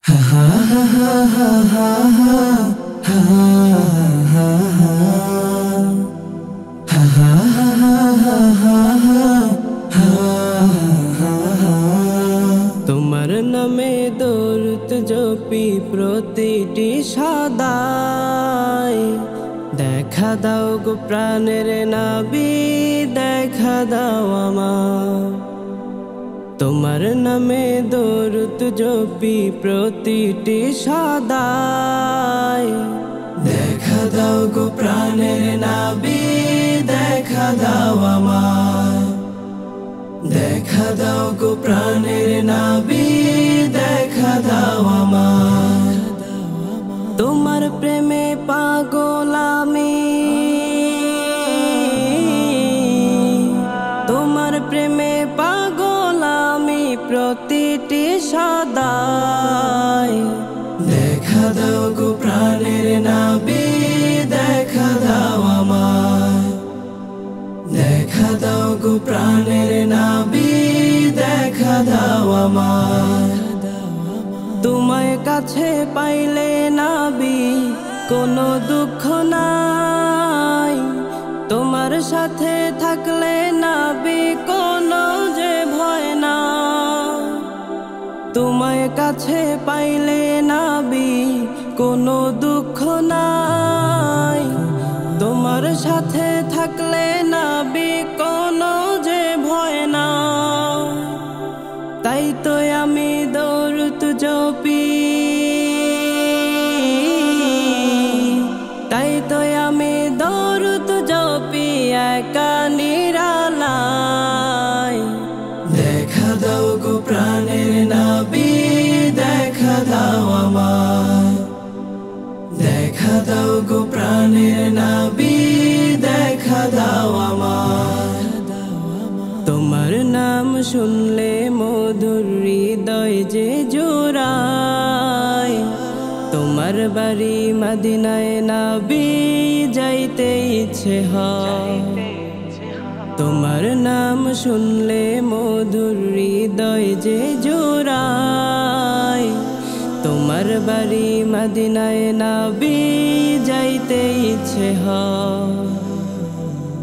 তোমার নামে দরুদ জপি প্রতিটি সদায়, দেখা দাও গো প্রাণের নবী, দেখা দাও আমার। তোমার নামে দরুদ জপি প্রতিটি সদায়, দেখা দাও গো প্রাণের নবী, দেখা দাও আমার। দেখা দাও গো প্রাণের নবী, দেখা দাও আমার। তোমার প্রেমে পাগল আমি, তোমার প্রেমে পাগল আমি প্রতিটি সদায়, দেখা দাও গো প্রাণের নবী, দেখা দাও আমার। দেখা দাও গো প্রাণের নবী, দেখা দাও আমার। তোমায় কাছে পাইলে নবী কোনো দুঃখ নাই, তোমার সাথে থাকলে নবী কোনো যে ভয় না। তোমায় কাছে পাইলে নবী কোনো দুঃখ নাই, তোমার সাথে থাকলে নবী কোনো যে ভয় না। তাই তো আমি দরুদ জপি, তাই তো আমি দরুদ জপি একা নিরালায়। দেখা দাও গো প্রাণের নবী, দেখা দাও আমার। দেখা দাও গো প্রাণের নবী, দেখা দাও আমার। তোমার নাম শুনলে মধুর হৃদয় যে জোড়ায়, তোমার বাড়ি মদিনায় নবী যাইতে ইচ্ছে হয়। তোমার নাম শুনলে মধুর হৃদয় যে জোড়ায়, তোমার বাড়ি মদিনায় নবী যাইতে ইচ্ছে হয়।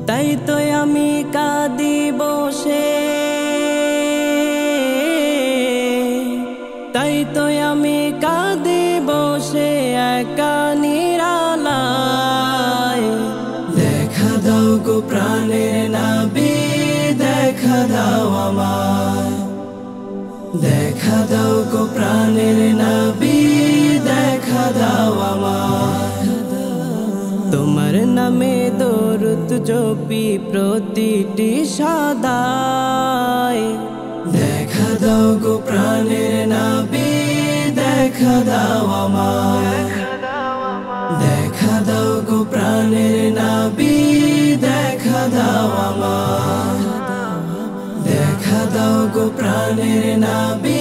তাই তো আমি কাঁদি বসে, তাই তো আমি কাঁদি বসে একা নিরালায়। দেখা দাও গো প্রাণের নবী, দেখা দাও আমার। দেখা দাও গো প্রাণের নবী, দেখা দাও আমার। তোমার নামে দরুদ জপি প্রতিটি সদায়, দেখা দাও গো প্রাণের নবী, দেখা দাও আমার। দেখা দাও গো প্রাণের নবী, দেখা দাও আমার। দেখা দাও গো প্রাণের নবী,